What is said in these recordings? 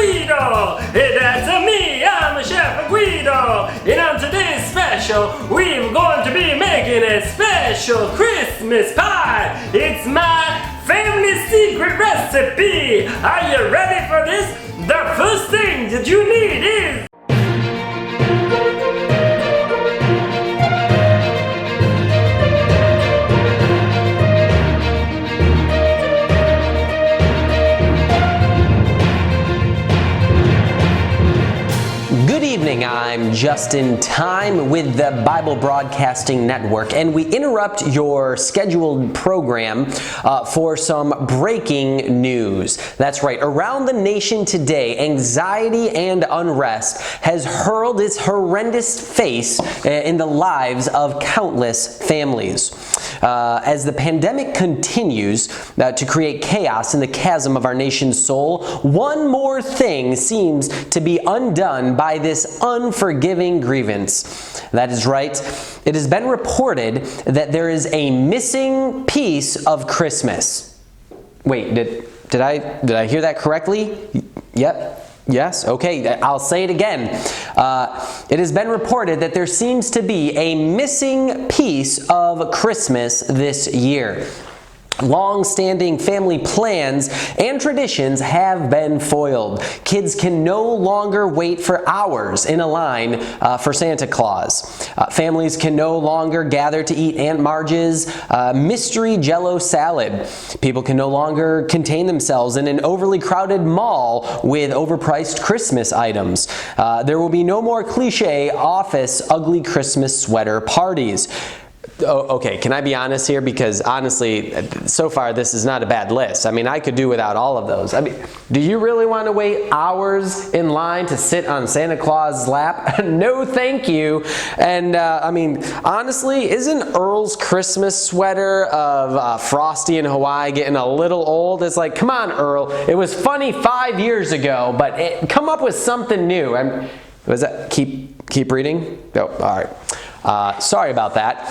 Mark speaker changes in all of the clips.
Speaker 1: Guido. Hey, that's me, I'm Chef Guido. And on today's special, we're going to be making a special Christmas pie. It's my family secret recipe. Are you ready for this? The first thing that you need is
Speaker 2: I'm Justin Tyme with the Bible Broadcasting Network, and we interrupt your scheduled program for some breaking news. That's right, around the nation today, anxiety and unrest has hurled its horrendous face in the lives of countless families. As the pandemic continues to create chaos in the chasm of our nation's soul, one more thing seems to be undone by this unforgiving grievance. That is right. It has been reported that there is a missing piece of Christmas. Wait, did I hear that correctly? Yep. Yes? Okay, I'll say it again. It has been reported that there seems to be a missing piece of Christmas this year. Long-standing family plans and traditions have been foiled. Kids can no longer wait for hours in a line for Santa Claus. Families can no longer gather to eat Aunt Marge's mystery Jell-O salad. People can no longer contain themselves in an overly crowded mall with overpriced Christmas items. There will be no more cliche office ugly Christmas sweater parties. Oh, okay, can I be honest here? Because honestly, so far this is not a bad list. I mean, I could do without all of those. I mean, do you really want to wait hours in line to sit on Santa Claus's lap? No, thank you. And I mean, honestly, isn't Earl's Christmas sweater of Frosty in Hawaii getting a little old? It's like, come on, Earl. It was funny 5 years ago, but come up with something new. Was that keep reading? Oh, all right. Sorry about that.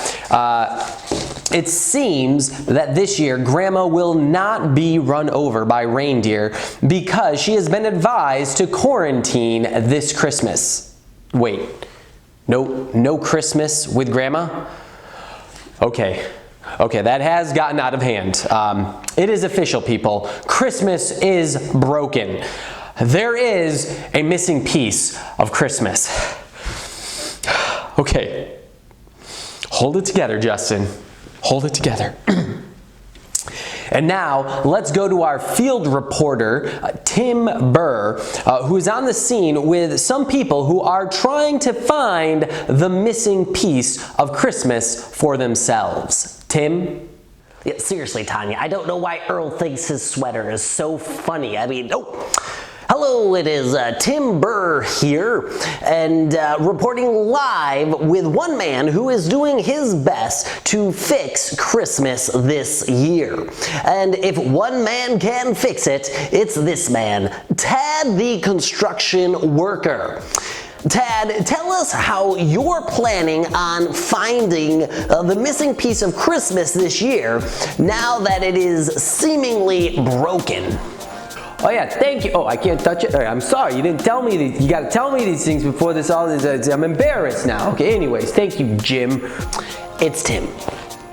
Speaker 2: It seems that this year Grandma will not be run over by reindeer because she has been advised to quarantine this Christmas. Wait, no Christmas with Grandma? Okay, that has gotten out of hand. It is official, people. Christmas is broken. There is a missing piece of Christmas. Okay. Hold it together, Justin. Hold it together. And now, let's go to our field reporter, Tim Burr, who is on the scene with some people who are trying to find the missing piece of Christmas for themselves. Tim?
Speaker 3: Yeah, seriously, Tanya, I don't know why Earl thinks his sweater is so funny. I mean, Hello, it is Tim Burr here, and reporting live with one man who is doing his best to fix Christmas this year. And if one man can fix it, it's this man, Tad the construction worker. Tad, tell us how you're planning on finding the missing piece of Christmas this year now that it is seemingly broken.
Speaker 2: Oh yeah, thank you. Oh, I can't touch it. I'm sorry, you didn't tell me these. You gotta tell me these things before this all is. I'm embarrassed now. Okay, anyways, thank you, Jim.
Speaker 3: It's Tim.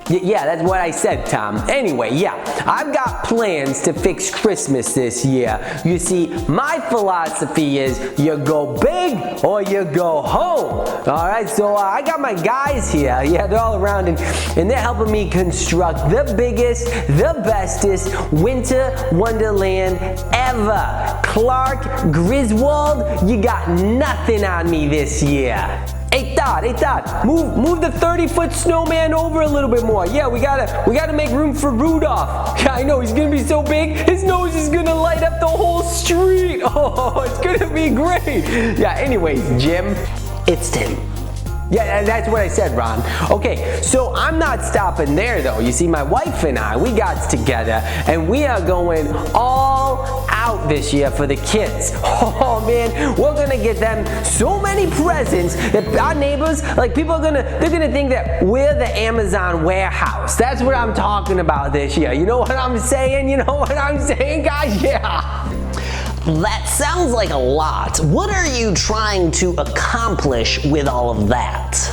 Speaker 2: Yeah, that's what I said, Tom. Anyway, yeah, I've got plans to fix Christmas this year. You see, my philosophy is you go big or you go home. All right, so I got my guys here. Yeah, they're all around, and they're helping me construct the biggest, the bestest winter wonderland ever. Clark Griswold, you got nothing on me this year. Hey Todd, move the 30-foot snowman over a little bit more. Yeah, we gotta make room for Rudolph. Yeah, I know, he's gonna be so big, his nose is gonna light up the whole street. Oh, it's gonna be great. Yeah, anyways, Jim.
Speaker 3: It's Tim.
Speaker 2: Yeah, that's what I said, Ron. Okay, so I'm not stopping there, though. You see, my wife and I, we got together, and we are going all out this year for the kids. Oh, man, we're gonna get them so many presents that our neighbors, like, they're gonna think that we're the Amazon warehouse. That's what I'm talking about this year. You know what I'm saying? You know what I'm saying, guys? Yeah.
Speaker 3: That sounds like a lot. What are you trying to accomplish with all of that?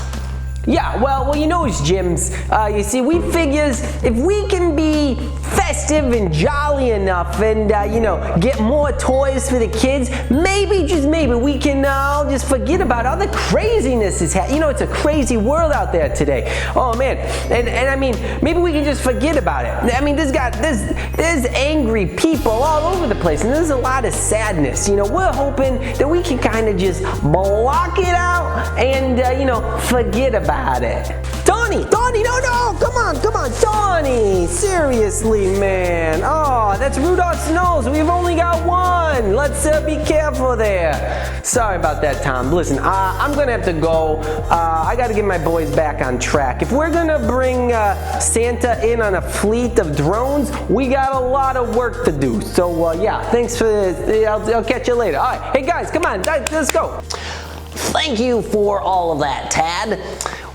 Speaker 2: Yeah, well, you know, Jims, you see, we figures if we can be festive and jolly enough and, you know, get more toys for the kids, maybe, just maybe, we can just forget about all the craziness is happening. You know, it's a crazy world out there today. Oh, man. And I mean, maybe we can just forget about it. I mean, there's angry people all over the place, and there's a lot of sadness. You know, we're hoping that we can kind of just block it out and, you know, forget about it. Donnie, no, come on, Donnie, seriously, man. Oh, that's Rudolph's nose. We've only got one. Let's be careful there. Sorry about that, Tom. Listen, I'm gonna have to go. I gotta get my boys back on track. If we're gonna bring Santa in on a fleet of drones, we got a lot of work to do. So, yeah, thanks for this. I'll catch you later. All right, hey guys, come on, let's go.
Speaker 3: Thank you for all of that, Tad.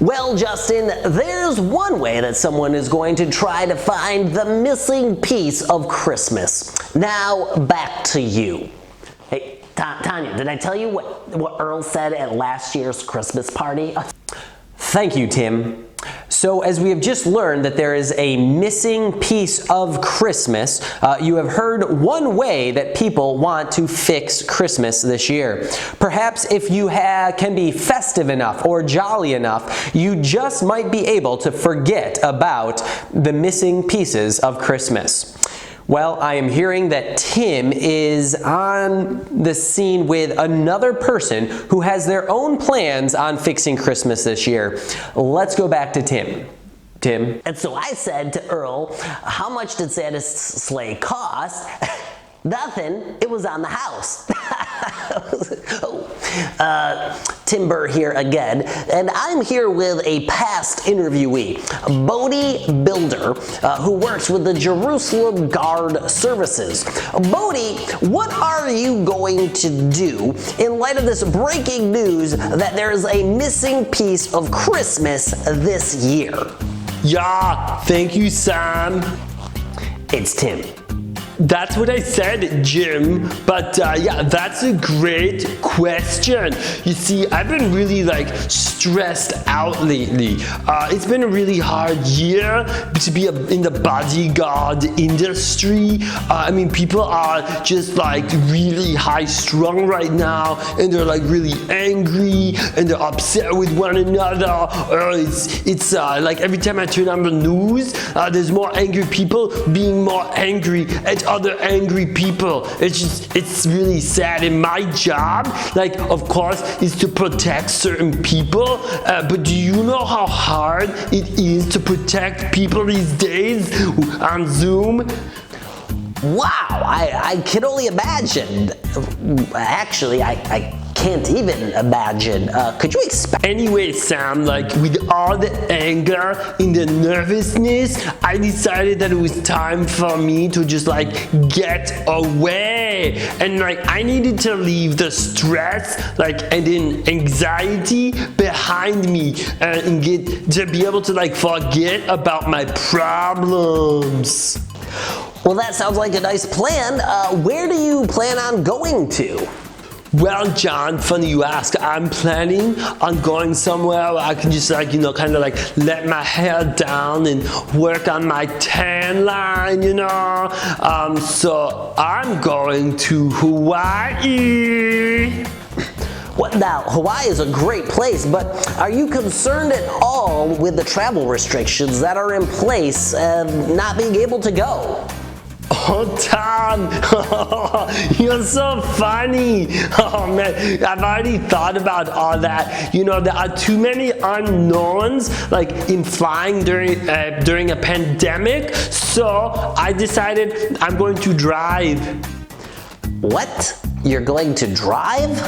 Speaker 3: Well, Justin, there's one way that someone is going to try to find the missing piece of Christmas. Now, back to you. Hey, Tanya, did I tell you what Earl said at last year's Christmas party?
Speaker 2: Thank you, Tim. So, as we have just learned that there is a missing piece of Christmas, you have heard one way that people want to fix Christmas this year. Perhaps if you can be festive enough or jolly enough, you just might be able to forget about the missing pieces of Christmas. Well, I am hearing that Tim is on the scene with another person who has their own plans on fixing Christmas this year. Let's go back to Tim. Tim?
Speaker 3: And so I said to Earl, how much did Santa's sleigh cost? Nothing. It was on the house. Tim Burr here again, and I'm here with a past interviewee, Bodie Builder, who works with the Jerusalem Guard Services. Bodie, what are you going to do in light of this breaking news that there is a missing piece of Christmas this year?
Speaker 1: Yeah, thank you, Sam.
Speaker 3: It's Tim.
Speaker 1: That's what I said, Jim. But yeah, that's a great question. You see, I've been really stressed out lately. It's been a really hard year to be in the bodyguard industry. I mean, people are just really high strung right now, and they're really angry, and they're upset with one another. It's every time I turn on the news, there's more angry people being more angry at other angry people. It's really sad. And my job, of course, is to protect certain people. But do you know how hard it is to protect people these days on Zoom?
Speaker 3: Wow, I can only imagine. Actually, I can't even imagine. Could you expand?
Speaker 1: Anyway, Sam, with all the anger and the nervousness, I decided that it was time for me to just get away. And I needed to leave the stress and then anxiety behind me and get to be able to forget about my problems.
Speaker 3: Well, that sounds like a nice plan. Where do you plan on going to?
Speaker 1: Well, John, funny you ask. I'm planning on going somewhere where I can just let my hair down and work on my tan line, so I'm going to Hawaii.
Speaker 3: Well, now, Hawaii is a great place, but are you concerned at all with the travel restrictions that are in place and not being able to go?
Speaker 1: Oh, Tom, you're so funny. Oh, man, I've already thought about all that. There are too many unknowns, in flying during a pandemic, so I decided I'm going to drive.
Speaker 3: What? You're going to drive?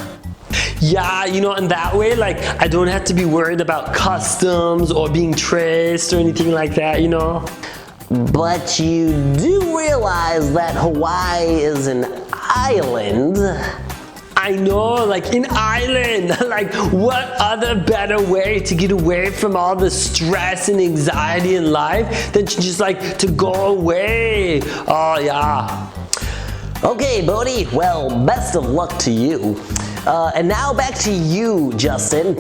Speaker 1: Yeah, in that way, I don't have to be worried about customs or being traced or anything like that,
Speaker 3: But you do realize that Hawaii is an island.
Speaker 1: I know, an island. What other better way to get away from all the stress and anxiety in life than to just to go away? Oh, yeah.
Speaker 3: Okay, Bodie, well, best of luck to you. And now back to you, Justin.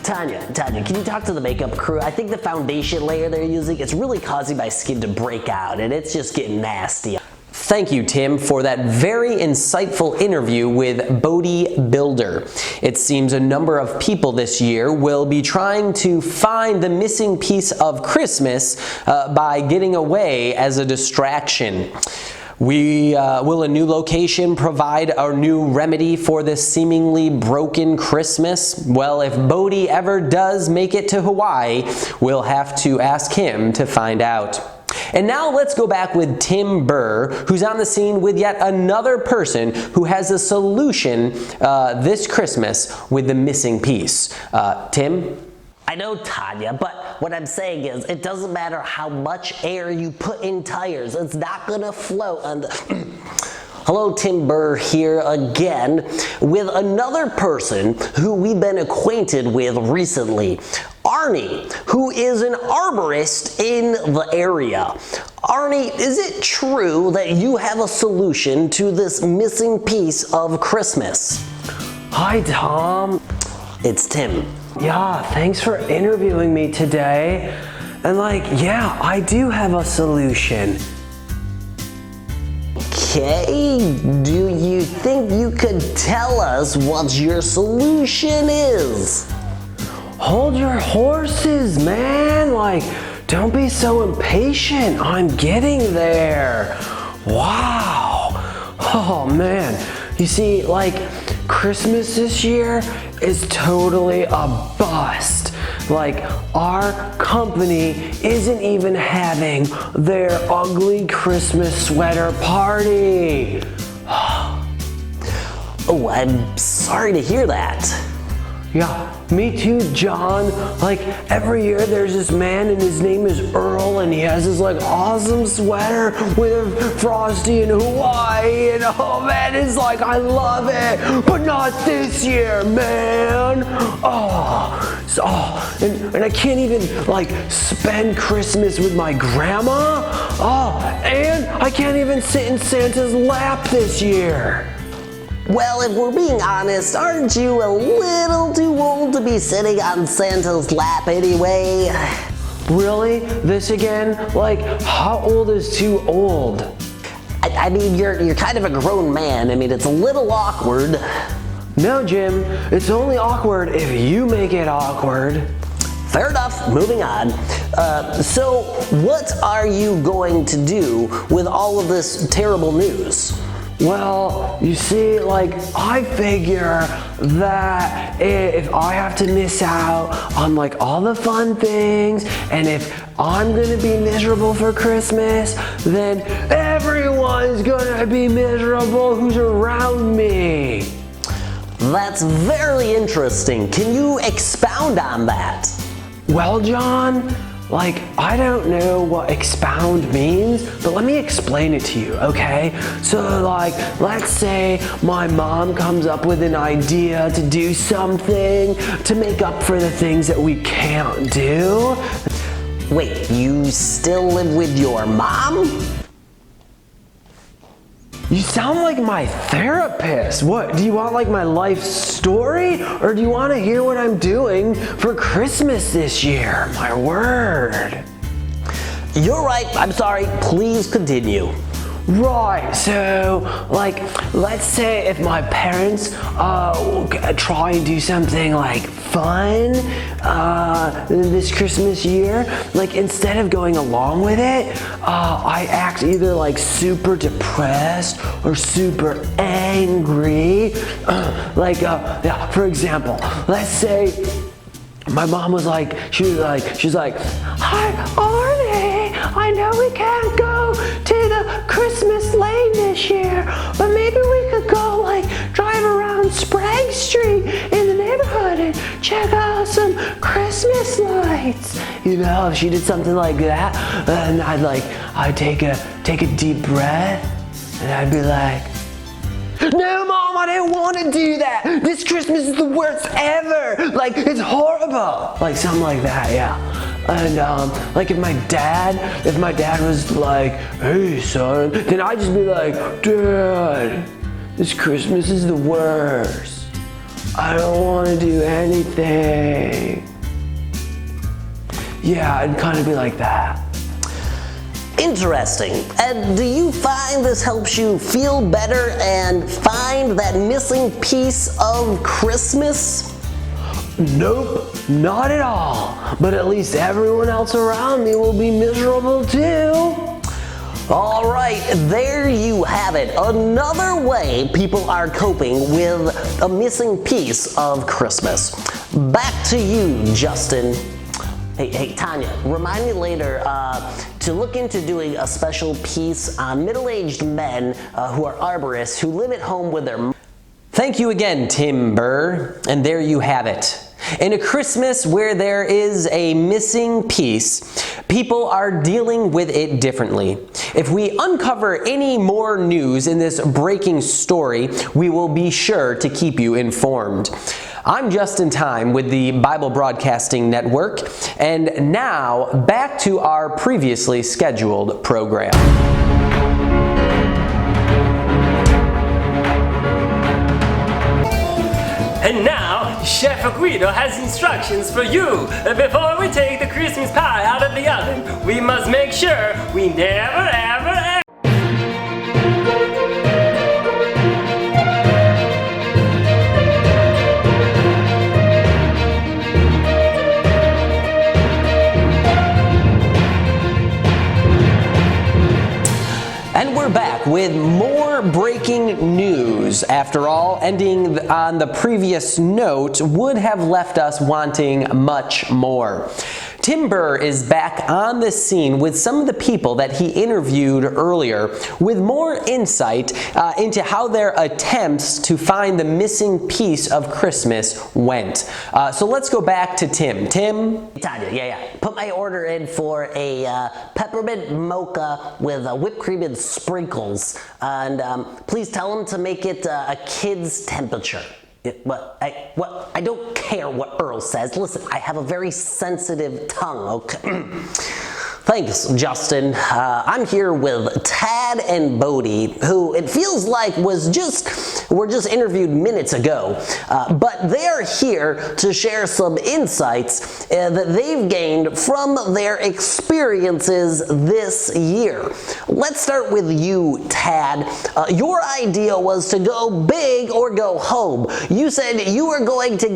Speaker 3: Tanya, can you talk to the makeup crew? I think the foundation layer they're using, it's really causing my skin to break out, and it's just getting nasty.
Speaker 2: Thank you, Tim, for that very insightful interview with Bodie Builder. It seems a number of people this year will be trying to find the missing piece of Christmas by getting away as a distraction. Will a new location provide a new remedy for this seemingly broken Christmas? Well, if Bodie ever does make it to Hawaii, we'll have to ask him to find out. And now let's go back with Tim Burr, who's on the scene with yet another person who has a solution this Christmas with the missing piece. Tim?
Speaker 3: I know, Tanya, but what I'm saying is it doesn't matter how much air you put in tires, it's not gonna float on the... Hello, Tim Burr here again with another person who we've been acquainted with recently, Arnie, who is an arborist in the area. Arnie, is it true that you have a solution to this missing piece of Christmas?
Speaker 4: Hi, Tom.
Speaker 3: It's Tim.
Speaker 4: Yeah, thanks for interviewing me today. And yeah, I do have a solution.
Speaker 3: Okay, do you think you could tell us what your solution is?
Speaker 4: Hold your horses, man. Don't be so impatient. I'm getting there. Wow. Oh, man. You see, Christmas this year is totally a bust. Our company isn't even having their ugly Christmas sweater party.
Speaker 3: Oh, I'm sorry to hear that.
Speaker 4: Yeah, me too, John. Every year there's this man and his name is Earl and he has this awesome sweater with Frosty in Hawaii and oh man, it's I love it, but not this year, man. And I can't even spend Christmas with my grandma. And I can't even sit in Santa's lap this year.
Speaker 3: Well, if we're being honest, aren't you a little too old to be sitting on Santa's lap anyway?
Speaker 4: Really? This again? How old is too old?
Speaker 3: I mean, you're kind of a grown man. I mean, it's a little awkward.
Speaker 4: No, Jim. It's only awkward if you make it awkward.
Speaker 3: Fair enough. Moving on. So, what are you going to do with all of this terrible news?
Speaker 4: Well, you see, I figure that if I have to miss out on all the fun things, and if I'm gonna be miserable for Christmas, then everyone's gonna be miserable who's around me.
Speaker 3: That's very interesting. Can you expound on that?
Speaker 4: Well, John, I don't know what expound means, but let me explain it to you, okay? So, let's say my mom comes up with an idea to do something to make up for the things that we can't do.
Speaker 3: Wait, you still live with your mom?
Speaker 4: You sound like my therapist. What, do you want my life story? Or do you want to hear what I'm doing for Christmas this year? My word.
Speaker 3: You're right, I'm sorry, please continue.
Speaker 4: Right, so let's say if my parents try and do something fun this Christmas year, instead of going along with it, I act either super depressed or super angry. For example, let's say my mom was she's like, "Hi, Arnie, I know we can't go to the Christmas lane this year, but maybe we could go drive around Sprague Street in the neighborhood and check out some Christmas lights." If she did something like that, then I'd take a deep breath and I'd be like, "No, Mom, I don't want to do that. This Christmas is the worst ever. It's horrible." Something like that, yeah. And like if my dad was like, "Hey son," then I'd just be like, "Dad, this Christmas is the worst. I don't want to do anything." Yeah, I'd kind of be like that.
Speaker 3: Interesting. And do you find this helps you feel better and find that missing piece of Christmas?
Speaker 4: Nope, not at all. But at least everyone else around me will be miserable too.
Speaker 3: All right, there you have it. Another way people are coping with a missing piece of Christmas. Back to you, Justin. Hey, Tanya, remind me later to look into doing a special piece on middle-aged men who are arborists who live at home with their...
Speaker 2: Thank you again, Tim Burr. And there you have it. In a Christmas where there is a missing piece, people are dealing with it differently. If we uncover any more news in this breaking story, we will be sure to keep you informed. I'm Justin Tyme with the Bible Broadcasting Network, and now back to our previously scheduled program.
Speaker 1: And now, Chef Guido has instructions for you. Before we take the Christmas pie out of the oven, we must make sure we never, ever, ever...
Speaker 2: And we're back with more breaking news. After all, ending on the previous note would have left us wanting much more. Tim Burr is back on the scene with some of the people that he interviewed earlier with more insight into how their attempts to find the missing piece of Christmas went. So let's go back to Tim. Tim?
Speaker 3: Tanya, yeah. Put my order in for a peppermint mocha with whipped cream and sprinkles. And please tell them to make it a kid's temperature. I don't care what Earl says. Listen, I have a very sensitive tongue, okay? Thanks, Justin. I'm here with Tad and Bodie, who it feels like were just interviewed minutes ago. But they're here to share some insights that they've gained from their experiences this year. Let's start with you, Tad. Your idea was to go big or go home. You said you were going to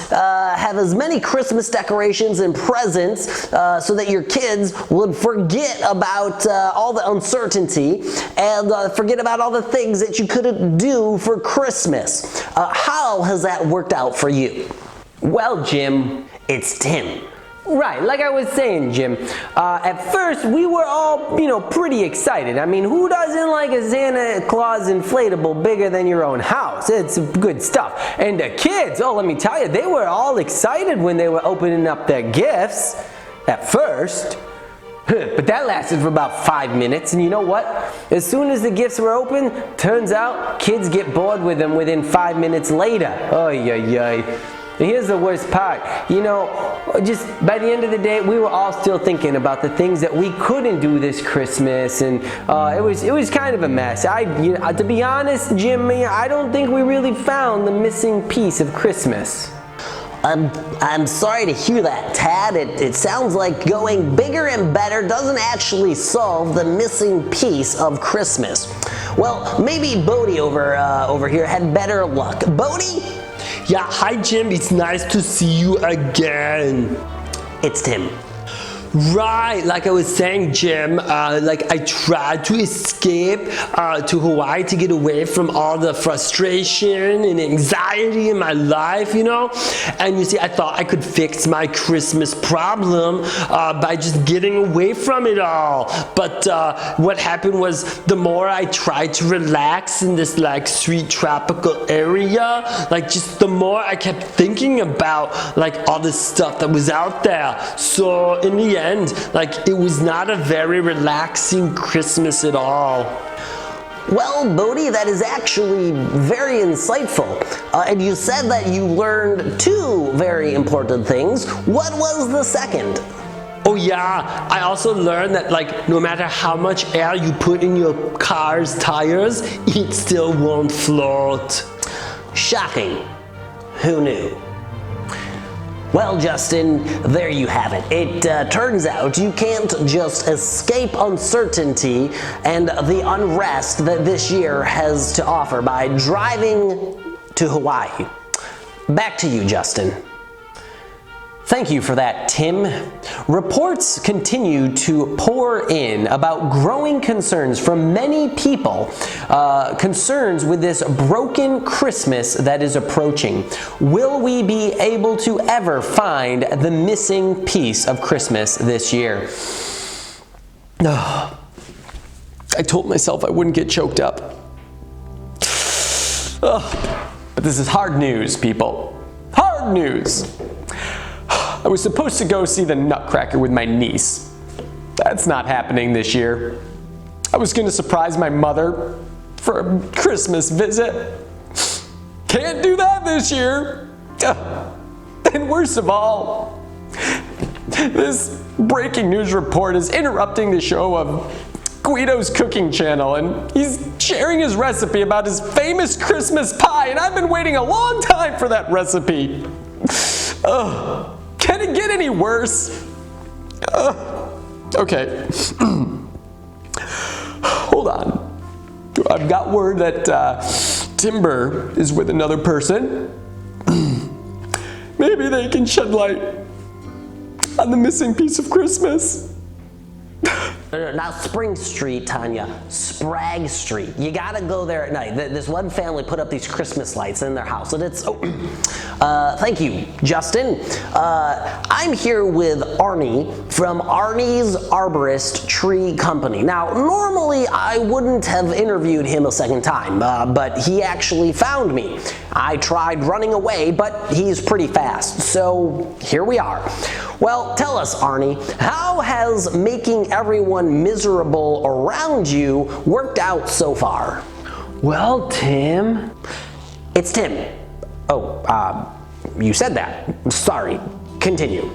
Speaker 3: have as many Christmas decorations and presents so that your kids would forget about all the uncertainty and forget about all the things that you couldn't do for Christmas. How has that worked out for you?
Speaker 2: Well, Jim,
Speaker 3: It's Tim.
Speaker 4: Right, like I was saying, Jim, at first we were all, pretty excited. I mean, who doesn't like a Santa Claus inflatable bigger than your own house? It's good stuff. And the kids, let me tell you, they were all excited when they were opening up their gifts at first. But that lasted for about 5 minutes, and you know what? As soon as the gifts were open, turns out kids get bored with them within 5 minutes later. Oy, oy, oy. And here's the worst part. Just by the end of the day, we were all still thinking about the things that we couldn't do this Christmas, and it was kind of a mess. To be honest, Jim, I don't think we really found the missing piece of Christmas.
Speaker 3: I'm sorry to hear that, Tad. It sounds like going bigger and better doesn't actually solve the missing piece of Christmas. Well, maybe Bodie over here had better luck. Bodie?
Speaker 1: Yeah, hi Jim, it's nice to see you again.
Speaker 3: It's Tim.
Speaker 1: Right, like I was saying, Jim, I tried to escape to Hawaii to get away from all the frustration and anxiety in my life, And you see, I thought I could fix my Christmas problem by just getting away from it all. But what happened was the more I tried to relax in this sweet tropical area, just the more I kept thinking about all this stuff that was out there. So in the end, it was not a very relaxing Christmas at all.
Speaker 3: Well, Bodie, that is actually very insightful. And you said that you learned 2 very important things. What was the second?
Speaker 1: Oh yeah, I also learned that like no matter how much air you put in your car's tires, it still won't float.
Speaker 3: Shocking. Who knew? Well, Justin, there you have it. It turns out you can't just escape uncertainty and the unrest that this year has to offer by driving to Hawaii. Back to you, Justin.
Speaker 2: Thank you for that, Tim. Reports continue to pour in about growing concerns from many people, concerns with this broken Christmas that is approaching. Will we be able to ever find the missing piece of Christmas this year? I told myself I wouldn't get choked up. But this is hard news, people. Hard news. I was supposed to go see the Nutcracker with my niece. That's not happening this year. I was going to surprise my mother for a Christmas visit. Can't do that this year. And worst of all, this breaking news report is interrupting the show of Guido's cooking channel, and he's sharing his recipe about his famous Christmas pie, and I've been waiting a long time for that recipe. Can it get any worse? Okay. Hold on. I've got word that Tim Burr is with another person. Maybe they can shed light on the missing piece of Christmas.
Speaker 3: Not Spring Street, Tanya. Sprague Street. You gotta go there at night. This one family put up these Christmas lights in their house, and it's... thank you, Justin. I'm here with Arnie from Arnie's Arborist Tree Company. Now, normally I wouldn't have interviewed him a second time, but he actually found me. I tried running away, but he's pretty fast, so here we are. Well, tell us, Arnie, how has making everyone miserable around you worked out so far?
Speaker 4: Well, Tim.
Speaker 3: It's Tim. Oh, you said that. Sorry. Continue.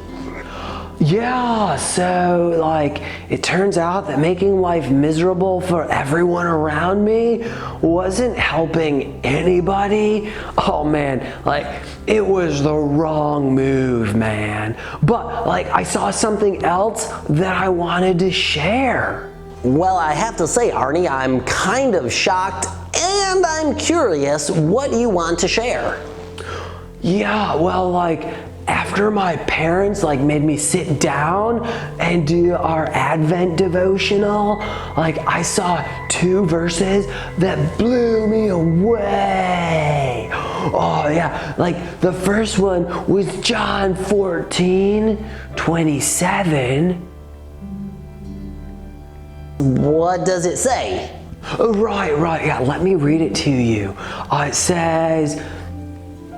Speaker 4: Yeah, so like it turns out that making life miserable for everyone around me wasn't helping anybody. Oh man, like it was the wrong move, man. But like I saw something else that I wanted to share.
Speaker 3: Well, I have to say, Arnie, I'm kind of shocked and I'm curious what you want to share.
Speaker 4: Yeah, well, like after my parents like made me sit down and do our Advent devotional, like I saw 2 verses that blew me away. Oh yeah, like the first one was John 14:27.
Speaker 3: What does it say?
Speaker 4: Right, yeah, let me read it to you. It says,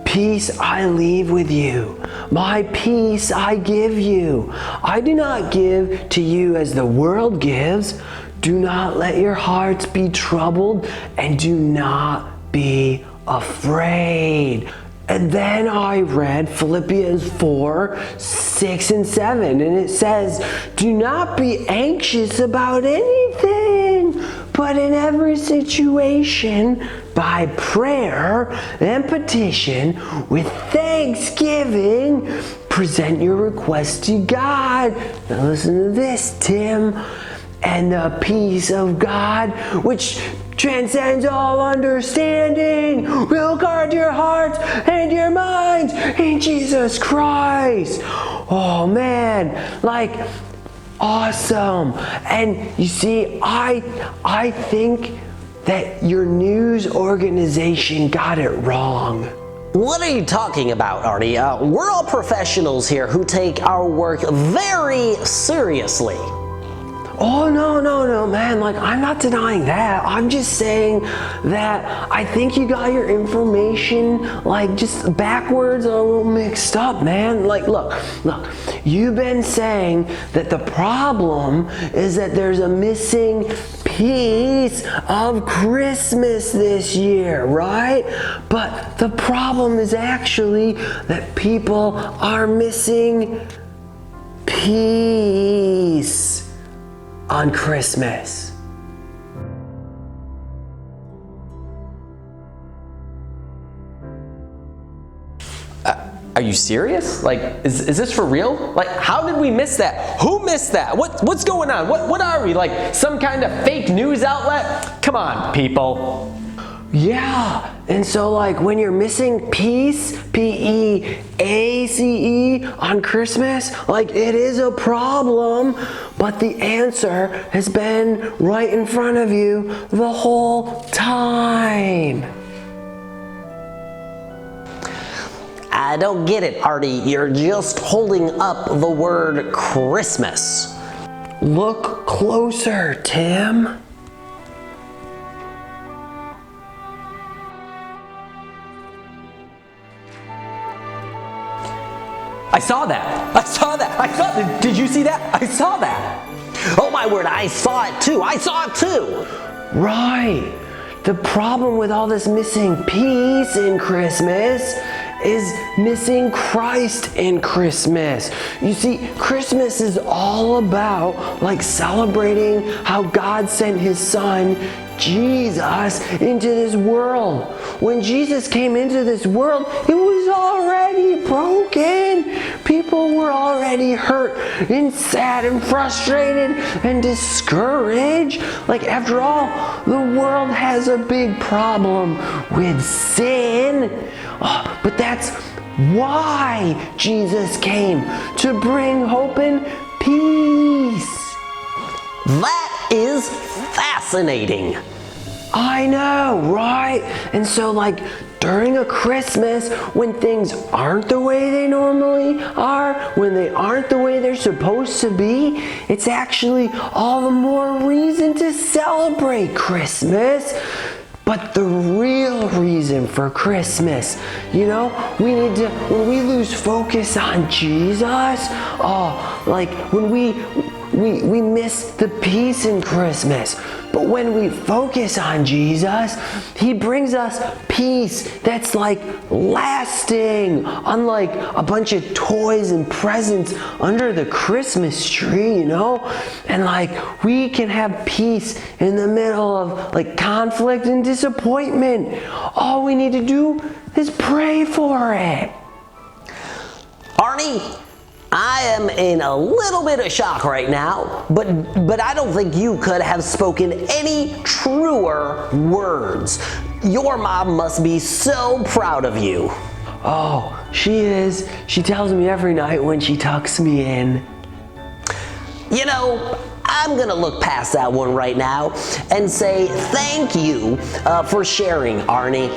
Speaker 4: "Peace I leave with you, my peace I give you. I do not give to you as the world gives. Do not let your hearts be troubled and do not be afraid." And then I read Philippians 4:6-7, and it says, "Do not be anxious about anything, but in every situation, by prayer and petition, with thanksgiving, present your requests to God." Now listen to this, Tim. "And the peace of God, which transcends all understanding, will guard your hearts and your minds in Jesus Christ." Oh man, like awesome. And you see, I think that your news organization got it wrong.
Speaker 3: What are you talking about, Arnie? We're all professionals here who take our work very seriously.
Speaker 4: Oh, no, man. Like, I'm not denying that. I'm just saying that I think you got your information, like, just backwards or a little mixed up, man. Like, look. You've been saying that the problem is that there's a missing piece of Christmas this year, right? But the problem is actually that people are missing peace on Christmas.
Speaker 2: Are you serious? Like, is this for real? Like, how did we miss that? Who missed that? What's going on? What are we, like some kind of fake news outlet? Come on, people.
Speaker 4: Yeah, and so like when you're missing peace, P-E-A-C-E on Christmas, like it is a problem, but the answer has been right in front of you the whole time.
Speaker 3: I don't get it, Artie. You're just holding up the word Christmas.
Speaker 4: Look closer, Tim.
Speaker 2: I saw that. Did you see that? I saw that.
Speaker 3: Oh my word, I saw it too.
Speaker 4: Right. The problem with all this missing peace in Christmas is missing Christ in Christmas. You see, Christmas is all about like celebrating how God sent his son Jesus into this world. When Jesus came into this world, it was already broken. People were already hurt and sad and frustrated and discouraged. Like, after all, the world has a big problem with sin. But that's why Jesus came, to bring hope and peace.
Speaker 3: That is fascinating.
Speaker 4: I know, right? And so like during a Christmas, when things aren't the way they normally are, when they aren't the way they're supposed to be, it's actually all the more reason to celebrate Christmas. But the real reason for Christmas, you know, when we lose focus on Jesus, like when we miss the peace in Christmas. But when we focus on Jesus, he brings us peace that's like lasting, unlike a bunch of toys and presents under the Christmas tree, you know? And like we can have peace in the middle of like conflict and disappointment. All we need to do is pray for it.
Speaker 3: Arnie, I am in a little bit of shock right now, but I don't think you could have spoken any truer words. Your mom must be so proud of you.
Speaker 4: Oh, she is. She tells me every night when she tucks me in.
Speaker 3: You know, I'm gonna look past that one right now and say thank you for sharing, Arnie.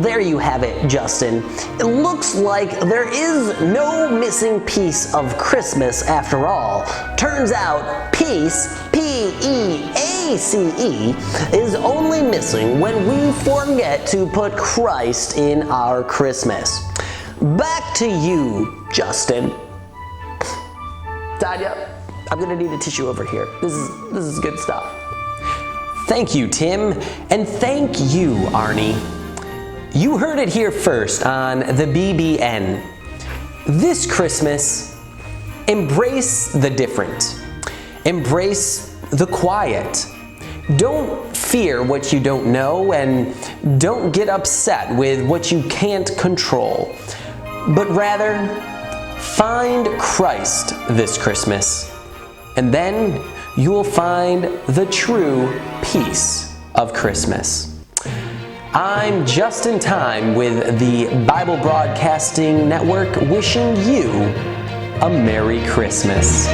Speaker 3: There you have it, Justin. It looks like there is no missing piece of Christmas after all. Turns out peace, P-E-A-C-E, is only missing when we forget to put Christ in our Christmas. Back to you, Justin. Tanya, I'm gonna need a tissue over here. This is good stuff.
Speaker 2: Thank you, Tim, and thank you, Arnie. You heard it here first on the BBN. This Christmas, embrace the different. Embrace the quiet. Don't fear what you don't know, and don't get upset with what you can't control, but rather find Christ this Christmas. And then you will find the true peace of Christmas. I'm just in time with the Bible Broadcasting Network, wishing you a Merry Christmas.